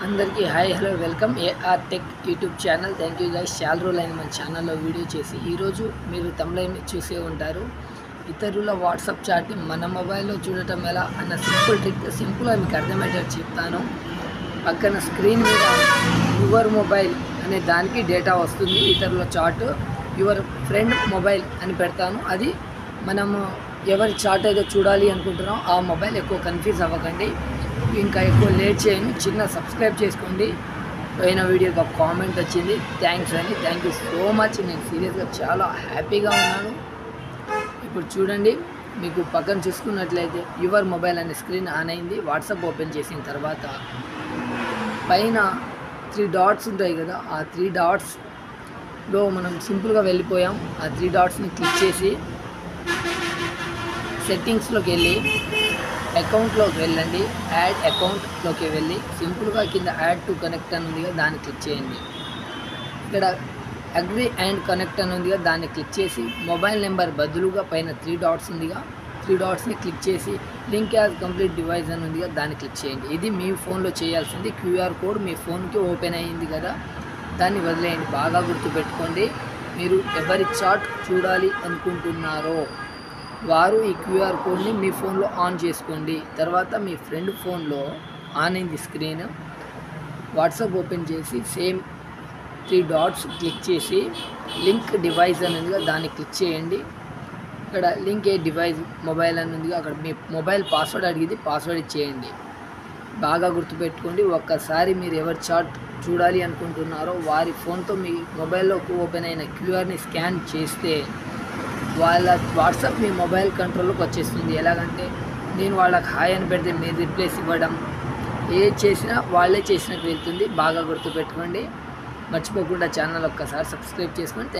అందరికీ hi hello welcome AR tech YouTube channel. Thank you guys. చాలా రోజులైన మన ఛానల్లో వీడియో చేసి ఈరోజు మీరు తమిళ చూసే ఉంటారు. ఇతరుల వాట్సాప్ చాట్ని మన మొబైల్లో చూడటం ఎలా అన్న సింపుల్గా మీకు అర్థమయ్యేటట్టు చెప్తాను. పక్కన స్క్రీన్ మీద యువర్ మొబైల్ అనే దానికి డేటా వస్తుంది. ఇతరుల చాట్ యువర్ ఫ్రెండ్ మొబైల్ అని పెడతాను. అది మనము ఎవరి చాట్ అయితే చూడాలి అనుకుంటున్నాం ఆ మొబైల్. ఎక్కువ కన్ఫ్యూజ్ అవ్వకండి, ఇంకా ఎక్కువ లేట్ చేయను. చిన్న సబ్స్క్రైబ్ చేసుకోండి. పోయిన వీడియోకి ఒక కామెంట్ వచ్చింది, థ్యాంక్స్ అని. Thank you so much. నేను సీరియస్గా చాలా హ్యాపీగా ఉన్నాను. ఇప్పుడు చూడండి, మీకు పక్కన చూసుకున్నట్లయితే యువర్ మొబైల్ అనే స్క్రీన్ ఆన్ అయింది. వాట్సాప్ ఓపెన్ చేసిన తర్వాత పైన 3 డాట్స్ ఉంటాయి కదా, ఆ 3 డాట్స్లో మనం సింపుల్గా వెళ్ళిపోయాం. ఆ 3 డాట్స్ని క్లిక్ చేసి సెట్టింగ్స్లోకి వెళ్ళి అకౌంట్లోకి వెళ్ళండి. యాడ్ అకౌంట్లోకి వెళ్ళి సింపుల్గా కింద యాడ్ టు కనెక్ట్ అని ఉంది కదా, దాన్ని క్లిక్ చేయండి. ఇక్కడ అగ్రీ అండ్ కనెక్ట్ అని ఉంది కదా, దాన్ని క్లిక్ చేసి మొబైల్ నెంబర్ బదులుగా పైన 3 డాట్స్ ఉందిగా, 3 డాట్స్ని క్లిక్ చేసి లింక్ యాజ్ కంప్లీట్ డివైస్ అని ఉంది కదా, దాన్ని క్లిక్ చేయండి. ఇది మీ ఫోన్లో చేయాల్సింది. క్యూఆర్ కోడ్ మీ ఫోన్కి ఓపెన్ అయ్యింది కదా, దాన్ని వదిలేయండి. బాగా గుర్తుపెట్టుకోండి, మీరు ఎవరి చాట్ చూడాలి అనుకుంటున్నారో వారు ఈ క్యూఆర్ కోడ్ని మీ ఫోన్లో ఆన్ చేసుకోండి. తర్వాత మీ ఫ్రెండ్ ఫోన్లో ఆన్ అయింది స్క్రీన్. వాట్సాప్ ఓపెన్ చేసి సేమ్ 3 డాట్స్ క్లిక్ చేసి లింక్ డివైస్ అని ఉందిగా, దాన్ని క్లిక్ చేయండి. ఇక్కడ లింక్ ఏ డివైస్ మొబైల్ అని ఉందిగా, అక్కడ మీ మొబైల్ పాస్వర్డ్ అడిగింది, పాస్వర్డ్ ఇచ్చేయండి. బాగా గుర్తుపెట్టుకోండి, ఒక్కసారి మీరు ఎవరి చాట్ చూడాలి అనుకుంటున్నారో వారి ఫోన్తో మీ మొబైల్లోకి ఓపెన్ అయిన క్యూఆర్ని స్కాన్ చేస్తే వాళ్ళ వాట్సాప్ మీ మొబైల్ కంట్రోల్లోకి వచ్చేస్తుంది. ఎలాగంటే నేను వాళ్ళకి హాయ్ అని పెడితే మీరు రిప్లేస్ ఇవ్వడం, ఏది చేసినా వాళ్ళే చేసినట్టు వెళ్తుంది. బాగా గుర్తుపెట్టుకోండి. మర్చిపోకుండా ఛానల్ ఒక్కసారి సబ్స్క్రైబ్ చేసుకోండి.